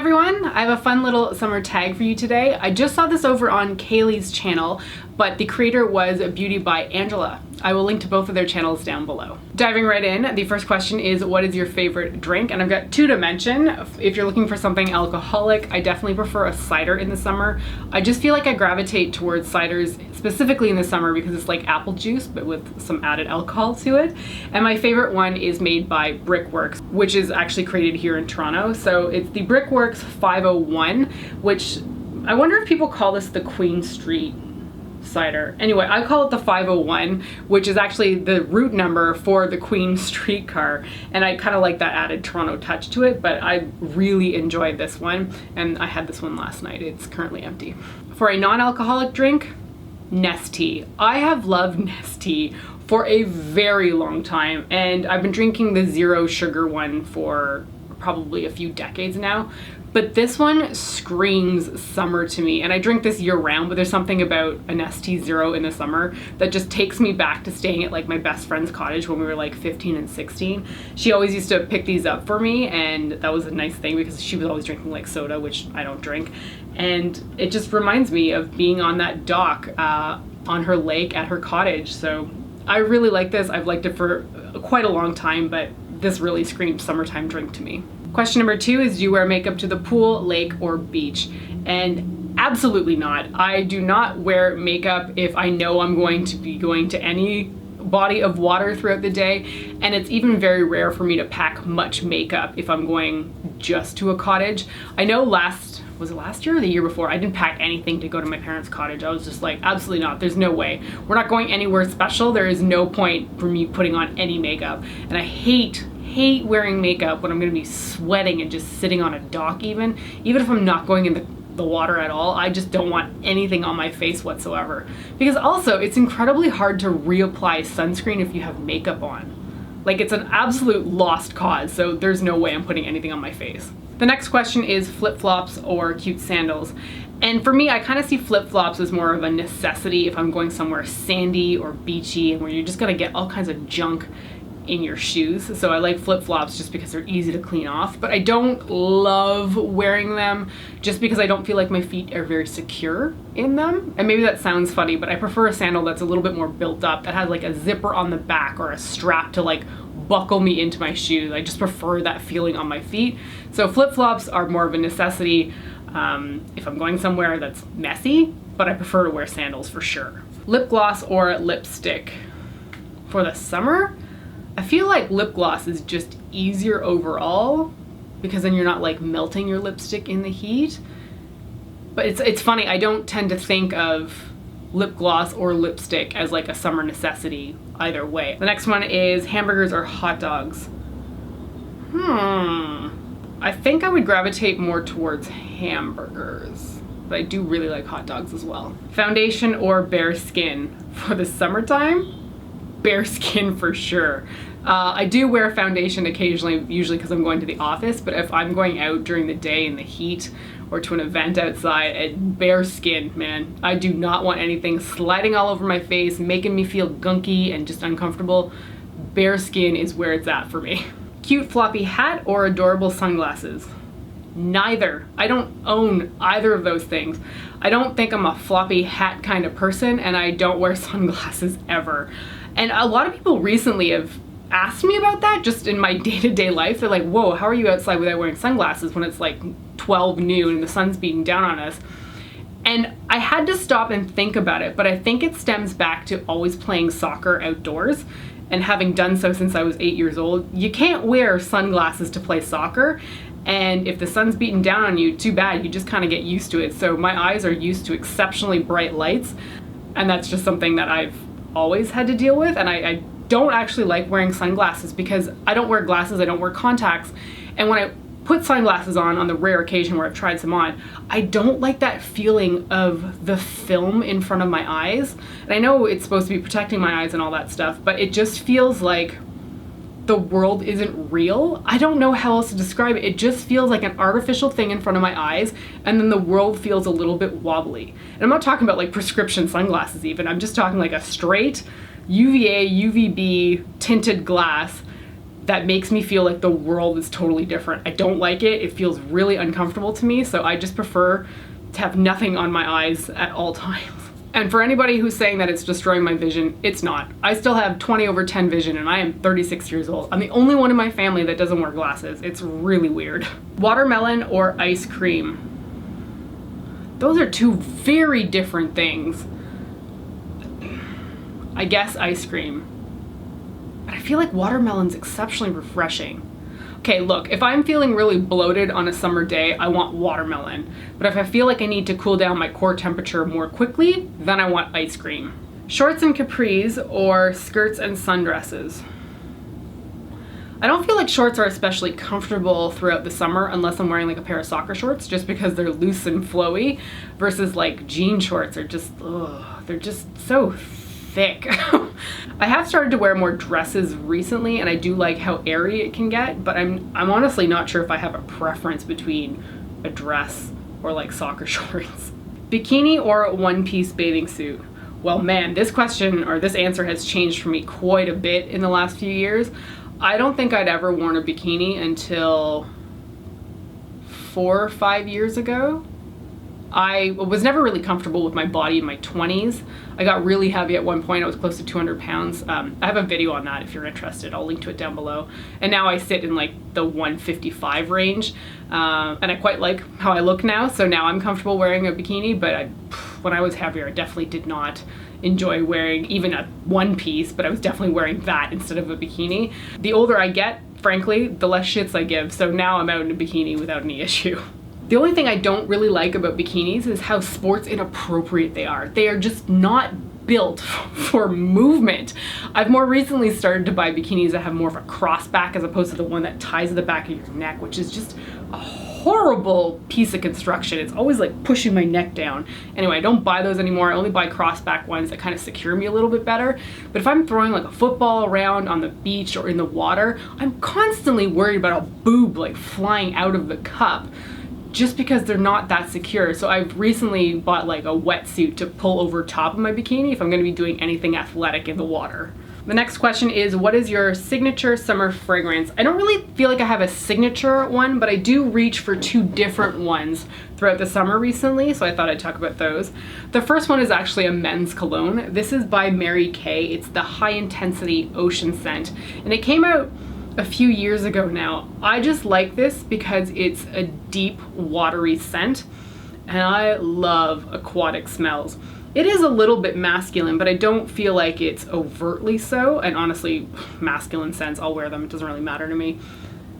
everyone, I have a fun little summer tag for you today. I just saw this over on Kaylee's channel, but the creator was Beauty by Angela. I will link to both of their channels down below. Diving right in, the first question is, what is your favorite drink? And I've got two to mention. If you're looking for something alcoholic, I definitely prefer a cider in the summer. I just feel like I gravitate towards ciders, specifically in the summer, because it's like apple juice, but with some added alcohol to it. And my favorite one is made by Brickworks, which is actually created here in Toronto. So it's the Brickworks 501, which I wonder if people call this the Queen Street cider. Anyway, I call it the 501, which is actually the route number for the Queen streetcar, and I kind of like that added Toronto touch to it, but I really enjoyed this one, and I had this one last night. It's currently empty. For a non-alcoholic drink, Nestea. I have loved Nestea for a very long time, and I've been drinking the zero sugar one for probably a few decades now. But this one screams summer to me, and I drink this year round, but there's something about a Nestea Zero in the summer that just takes me back to staying at like my best friend's cottage when we were like 15 and 16. She always used to pick these up for me, and that was a nice thing because she was always drinking like soda, which I don't drink. And it just reminds me of being on that dock on her lake at her cottage. So I really like this. I've liked it for quite a long time, but this really screams summertime drink to me. Question number 2 is, do you wear makeup to the pool, lake, or beach? And absolutely not. I do not wear makeup if I know I'm going to be going to any body of water throughout the day, and it's even very rare for me to pack much makeup if I'm going just to a cottage. I know was it last year or the year before, I didn't pack anything to go to my parents' cottage. I was just like, absolutely not, there's no way. We're not going anywhere special. There is no point for me putting on any makeup, and I hate wearing makeup when I'm gonna be sweating and just sitting on a dock. Even if I'm not going in the water at all, I just don't want anything on my face whatsoever. Because also, it's incredibly hard to reapply sunscreen if you have makeup on. Like, it's an absolute lost cause, so there's no way I'm putting anything on my face. The next question is flip-flops or cute sandals. And for me, I kind of see flip-flops as more of a necessity if I'm going somewhere sandy or beachy and where you're just gonna get all kinds of junk in your shoes. So I like flip-flops just because they're easy to clean off, but I don't love wearing them just because I don't feel like my feet are very secure in them. And maybe that sounds funny, but I prefer a sandal that's a little bit more built up, that has like a zipper on the back or a strap to like buckle me into my shoes. I just prefer that feeling on my feet. So flip-flops are more of a necessity if I'm going somewhere that's messy, but I prefer to wear sandals for sure. Lip gloss or lipstick. For the summer, I feel like lip gloss is just easier overall because then you're not like melting your lipstick in the heat. But it's funny, I don't tend to think of lip gloss or lipstick as like a summer necessity either way. The next one is hamburgers or hot dogs. I think I would gravitate more towards hamburgers, but I do really like hot dogs as well. Foundation or bare skin? For the summertime, bare skin for sure. I do wear foundation occasionally, usually because I'm going to the office, but if I'm going out during the day in the heat or to an event outside, bare skin, man. I do not want anything sliding all over my face, making me feel gunky and just uncomfortable. Bare skin is where it's at for me. Cute floppy hat or adorable sunglasses? Neither. I don't own either of those things. I don't think I'm a floppy hat kind of person, and I don't wear sunglasses ever. And a lot of people recently have asked me about that just in my day-to-day life. They're like, whoa, how are you outside without wearing sunglasses when it's like 12 noon and the sun's beating down on us? And I had to stop and think about it, but I think it stems back to always playing soccer outdoors and having done so since I was 8 years old. You can't wear sunglasses to play soccer, and if the sun's beating down on you, too bad, you just kind of get used to it. So my eyes are used to exceptionally bright lights, and that's just something that I've always had to deal with. And I don't actually like wearing sunglasses because I don't wear glasses, I don't wear contacts, and when I put sunglasses on the rare occasion where I've tried some on, I don't like that feeling of the film in front of my eyes. And I know it's supposed to be protecting my eyes and all that stuff, but it just feels like the world isn't real. I don't know how else to describe it. It just feels like an artificial thing in front of my eyes, and then the world feels a little bit wobbly. And I'm not talking about like prescription sunglasses even, I'm just talking like a straight UVA, UVB tinted glass. that makes me feel like the world is totally different. I don't like it. It feels really uncomfortable to me, so I just prefer to have nothing on my eyes at all times. And for anybody who's saying that it's destroying my vision, it's not. I still have 20/10 vision and I am 36 years old. I'm the only one in my family that doesn't wear glasses. It's really weird. Watermelon or ice cream? Those are two very different things. I guess ice cream. But I feel like watermelon's exceptionally refreshing. Okay, look, if I'm feeling really bloated on a summer day, I want watermelon. But if I feel like I need to cool down my core temperature more quickly, then I want ice cream. Shorts and capris or skirts and sundresses? I don't feel like shorts are especially comfortable throughout the summer unless I'm wearing like a pair of soccer shorts, just because they're loose and flowy, versus like jean shorts are just, ugh, they're just so thick. I have started to wear more dresses recently, and I do like how airy it can get, but I'm honestly not sure if I have a preference between a dress or like soccer shorts. Bikini or one-piece bathing suit? Well, man, this question or this answer has changed for me quite a bit in the last few years. I don't think I'd ever worn a bikini until 4 or 5 years ago. I was never really comfortable with my body in my 20s. I got really heavy at one point. I was close to 200 pounds. I have a video on that if you're interested. I'll link to it down below. And now I sit in like the 155 range. And I quite like how I look now. So now I'm comfortable wearing a bikini, but when I was heavier, I definitely did not enjoy wearing even a one piece, but I was definitely wearing that instead of a bikini. The older I get, frankly, the less shits I give. So now I'm out in a bikini without any issue. The only thing I don't really like about bikinis is how sports inappropriate they are. They are just not built for movement. I've more recently started to buy bikinis that have more of a cross back as opposed to the one that ties to the back of your neck, which is just a horrible piece of construction. It's always like pushing my neck down. Anyway, I don't buy those anymore. I only buy crossback ones that kind of secure me a little bit better. But if I'm throwing like a football around on the beach or in the water, I'm constantly worried about a boob like flying out of the cup, just because they're not that secure. So I've recently bought like a wetsuit to pull over top of my bikini if I'm gonna be doing anything athletic in the water. The next question is, what is your signature summer fragrance? I don't really feel like I have a signature one, but I do reach for 2 different ones throughout the summer recently, so I thought I'd talk about those. The first one is actually a men's cologne. This is by Mary Kay. It's the High Intensity Ocean Scent, and it came out a few years ago now. I just like this because it's a deep, watery scent, and I love aquatic smells. It is a little bit masculine, but I don't feel like it's overtly so, and honestly, masculine scents, I'll wear them, it doesn't really matter to me.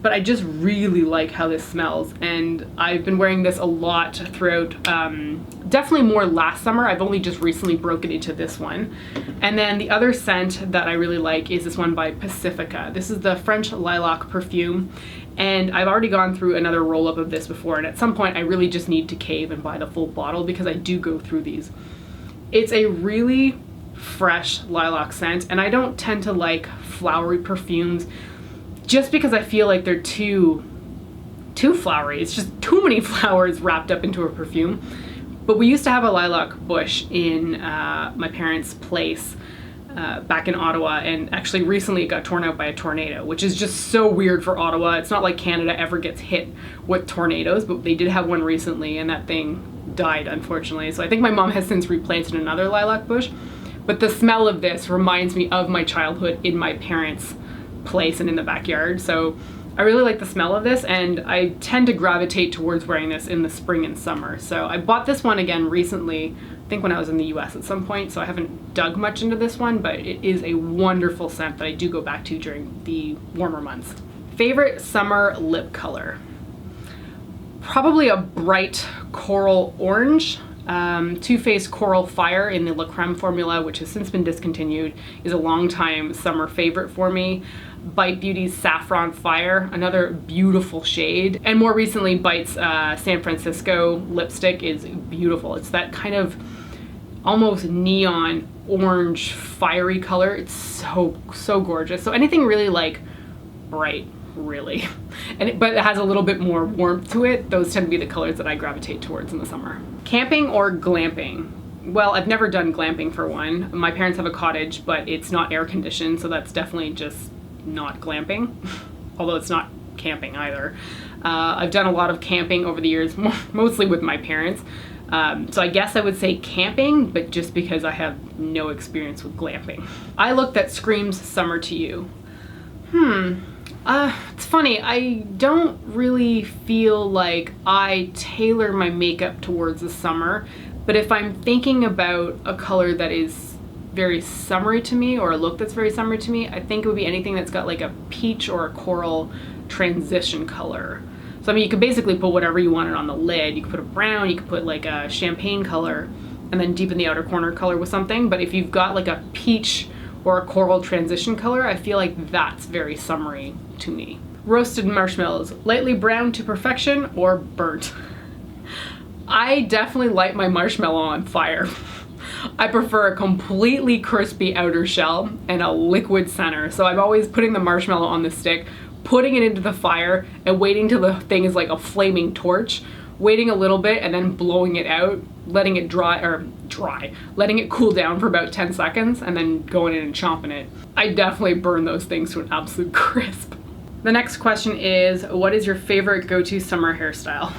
But I just really like how this smells, and I've been wearing this a lot throughout, definitely more last summer. I've only just recently broken into this one. And then the other scent that I really like is this one by Pacifica. This is the French lilac perfume, and I've already gone through another roll-up of this before, and at some point I really just need to cave and buy the full bottle because I do go through these. It's a really fresh lilac scent, and I don't tend to like flowery perfumes just because I feel like they're too flowery. It's just too many flowers wrapped up into a perfume. But we used to have a lilac bush in my parents' place back in Ottawa, and actually recently it got torn out by a tornado, which is just so weird for Ottawa. It's not like Canada ever gets hit with tornadoes, but they did have one recently, and that thing died, unfortunately. So I think my mom has since replanted another lilac bush, but the smell of this reminds me of my childhood in my parents' place and in the backyard. So I really like the smell of this, and I tend to gravitate towards wearing this in the spring and summer. So I bought this one again recently, I think when I was in the US at some point, so I haven't dug much into this one, but it is a wonderful scent that I do go back to during the warmer months. Favorite summer lip color? Probably a bright coral orange. Too Faced Coral Fire in the La Creme formula, which has since been discontinued, is a long-time summer favorite for me. Bite Beauty's Saffron Fire, another beautiful shade. And more recently, Bite's San Francisco lipstick is beautiful. It's that kind of almost neon orange fiery color. It's so gorgeous. So anything really like bright, really. But it has a little bit more warmth to it. Those tend to be the colors that I gravitate towards in the summer. Camping or glamping? Well, I've never done glamping for one. My parents have a cottage, but it's not air conditioned, so that's definitely just not glamping, although it's not camping either. I've done a lot of camping over the years, mostly with my parents. So I guess I would say camping, but just because I have no experience with glamping. Eye look that screams summer to you. It's funny, I don't really feel like I tailor my makeup towards the summer, but if I'm thinking about a color that is very summery to me, or a look that's very summery to me, I think it would be anything that's got like a peach or a coral transition color. So I mean, you could basically put whatever you wanted on the lid. You could put a brown, you could put like a champagne color, and then deepen the outer corner color with something. But if you've got like a peach or a coral transition color, I feel like that's very summery to me. Roasted marshmallows, lightly browned to perfection or burnt? I definitely light my marshmallow on fire. I prefer a completely crispy outer shell and a liquid center. So I'm always putting the marshmallow on the stick, putting it into the fire, and waiting till the thing is like a flaming torch, waiting a little bit and then blowing it out, letting it letting it cool down for about 10 seconds and then going in and chomping it. I definitely burn those things to an absolute crisp. The next question is, what is your favorite go-to summer hairstyle?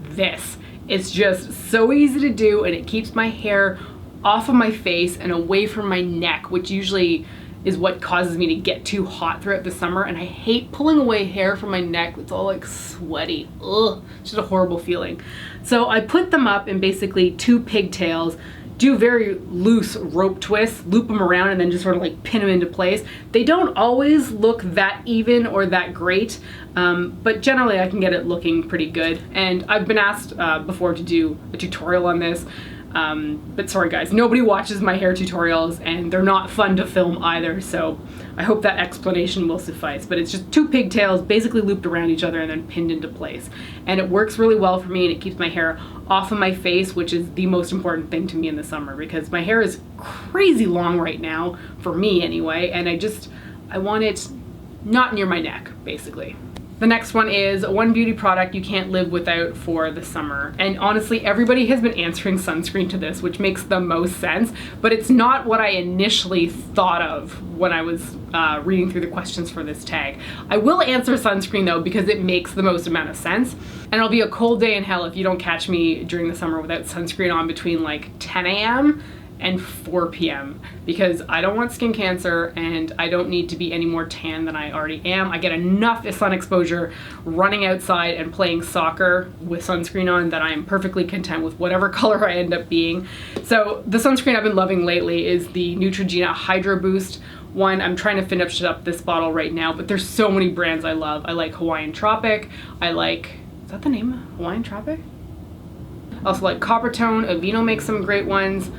This. It's just so easy to do, and it keeps my hair off of my face and away from my neck, which usually is what causes me to get too hot throughout the summer, and I hate pulling away hair from my neck. It's all like sweaty. Ugh, it's just a horrible feeling. So I put them up in basically 2 pigtails, do very loose rope twists, loop them around, and then just sort of like pin them into place. They don't always look that even or that great, but generally I can get it looking pretty good. And I've been asked before to do a tutorial on this, but sorry guys, nobody watches my hair tutorials and they're not fun to film either, so I hope that explanation will suffice. But it's just 2 pigtails basically looped around each other and then pinned into place. And it works really well for me, and it keeps my hair off of my face, which is the most important thing to me in the summer, because my hair is crazy long right now, for me anyway, and I want it not near my neck, basically. The next one is one beauty product you can't live without for the summer. And honestly, everybody has been answering sunscreen to this, which makes the most sense, but it's not what I initially thought of when I was reading through the questions for this tag. I will answer sunscreen though, because it makes the most amount of sense. And it'll be a cold day in hell if you don't catch me during the summer without sunscreen on between like 10 a.m. and 4 p.m. because I don't want skin cancer and I don't need to be any more tan than I already am. I get enough sun exposure running outside and playing soccer with sunscreen on that I am perfectly content with whatever color I end up being. So the sunscreen I've been loving lately is the Neutrogena Hydro Boost one. I'm trying to finish up this bottle right now, but there's so many brands I love. I like Hawaiian Tropic. I like, is that the name? Hawaiian Tropic? I also like Coppertone. Aveeno makes some great ones.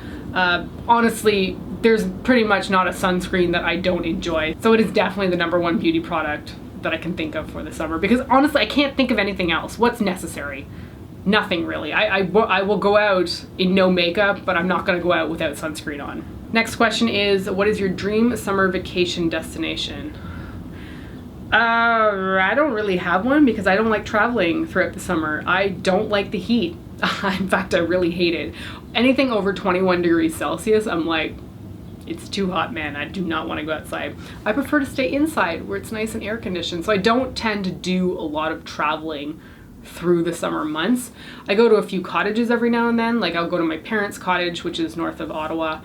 Honestly, there's pretty much not a sunscreen that I don't enjoy. So it is definitely the #1 beauty product that I can think of for the summer, because honestly, I can't think of anything else. What's necessary? Nothing really. I will go out in no makeup, but I'm not gonna go out without sunscreen on. Next question is, what is your dream summer vacation destination? I don't really have one because I don't like traveling throughout the summer. I don't like the heat. In fact, I really hate it. Anything over 21 degrees Celsius, I'm like, it's too hot, man. I do not want to go outside. I prefer to stay inside where it's nice and air conditioned. So I don't tend to do a lot of traveling through the summer months. I go to a few cottages every now and then. Like I'll go to my parents' cottage, which is north of Ottawa,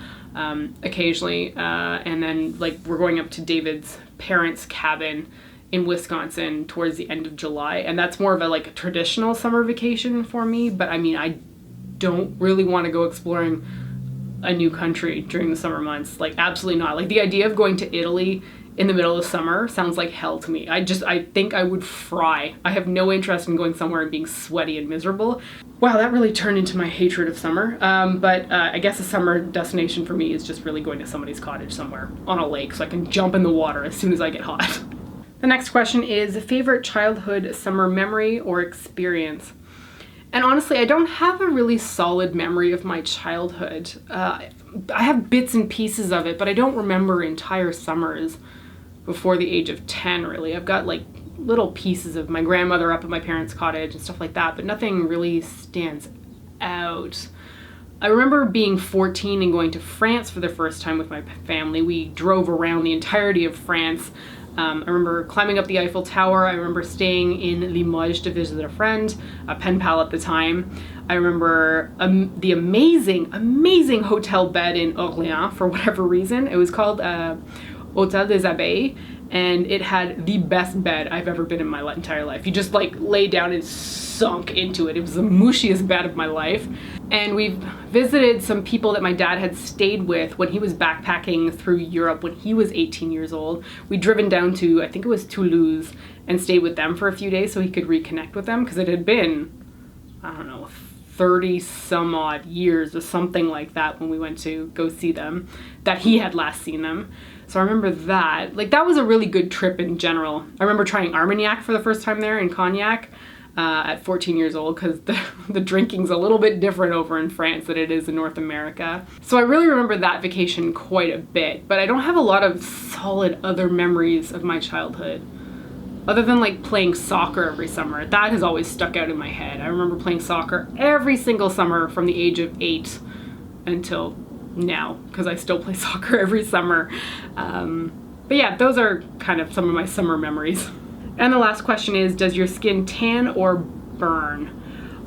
occasionally. And then like we're going up to David's parents' cabin in Wisconsin towards the end of July, and that's more of a like a traditional summer vacation for me. But I mean, I don't really want to go exploring a new country during the summer months. Like absolutely not. Like the idea of going to Italy in the middle of summer sounds like hell to me. I think I would fry. I have no interest in going somewhere and being sweaty and miserable. Wow, that really turned into my hatred of summer. But I guess a summer destination for me is just really going to somebody's cottage somewhere on a lake so I can jump in the water as soon as I get hot. The next question is favorite childhood summer memory or experience? And honestly, I don't have a really solid memory of my childhood. I have bits and pieces of it, but I don't remember entire summers before the age of 10, really. I've got like little pieces of my grandmother up at my parents' cottage and stuff like that, but nothing really stands out. I remember being 14 and going to France for the first time with my family. We drove around the entirety of France. I remember climbing up the Eiffel Tower. I remember staying in Limoges to visit a friend, a pen pal at the time. I remember the amazing hotel bed in Orléans for whatever reason. It was called Hôtel des Abeilles, and it had the best bed I've ever been in my entire life. You just like lay down and sunk into it. It was the mushiest bed of my life. And we visited some people that my dad had stayed with when he was backpacking through Europe when he was 18 years old. We'd driven down to, I think it was Toulouse, and stayed with them for a few days so he could reconnect with them, because it had been, I don't know, 30 some odd years or something like that when we went to go see them, that he had last seen them. So I remember that. Like, that was a really good trip in general. I remember trying Armagnac for the first time there, in Cognac, at 14 years old, because the drinking's a little bit different over in France than it is in North America. So I really remember that vacation quite a bit, but I don't have a lot of solid other memories of my childhood. Other than like playing soccer every summer. That has always stuck out in my head. I remember playing soccer every single summer from the age of 8 until now, because I still play soccer every summer. But yeah, those are kind of some of my summer memories. And the last question is, does your skin tan or burn?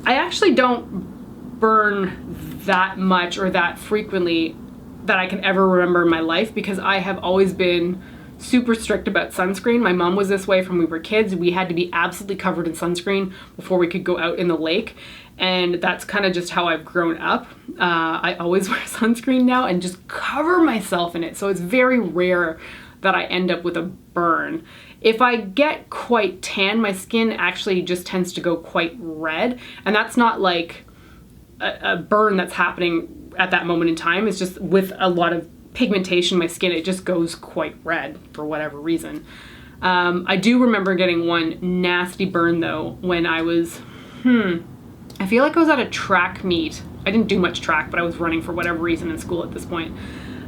I actually don't burn that much or that frequently that I can ever remember in my life, because I have always been super strict about sunscreen. My mom was this way from we were kids. We had to be absolutely covered in sunscreen before we could go out in the lake. And that's kind of just how I've grown up. I always wear sunscreen now and just cover myself in it. So it's very rare that I end up with a burn. If I get quite tan, my skin actually just tends to go quite red. And that's not like a burn that's happening at that moment in time. It's just with a lot of pigmentation in my skin, it just goes quite red for whatever reason. I do remember getting one nasty burn though when I was, I feel like I was at a track meet. I didn't do much track, but I was running for whatever reason in school at this point.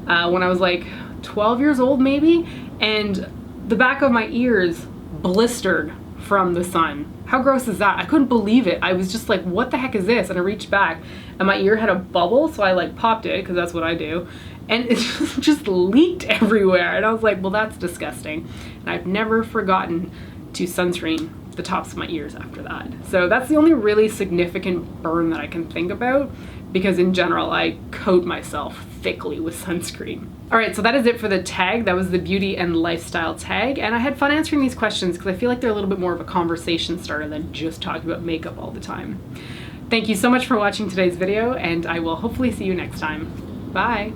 When I was like 12 years old maybe, and the back of my ears blistered from the sun. How gross is that? I couldn't believe it. I was just like, what the heck is this? And I reached back and my ear had a bubble, so I like popped it, because that's what I do. And it just leaked everywhere. And I was like, well, that's disgusting. And I've never forgotten to sunscreen the tops of my ears after that. So that's the only really significant burn that I can think about, because in general, I coat myself thickly with sunscreen. All right, so that is it for the tag. That was the beauty and lifestyle tag. And I had fun answering these questions because I feel like they're a little bit more of a conversation starter than just talking about makeup all the time. Thank you so much for watching today's video, and I will hopefully see you next time. Bye.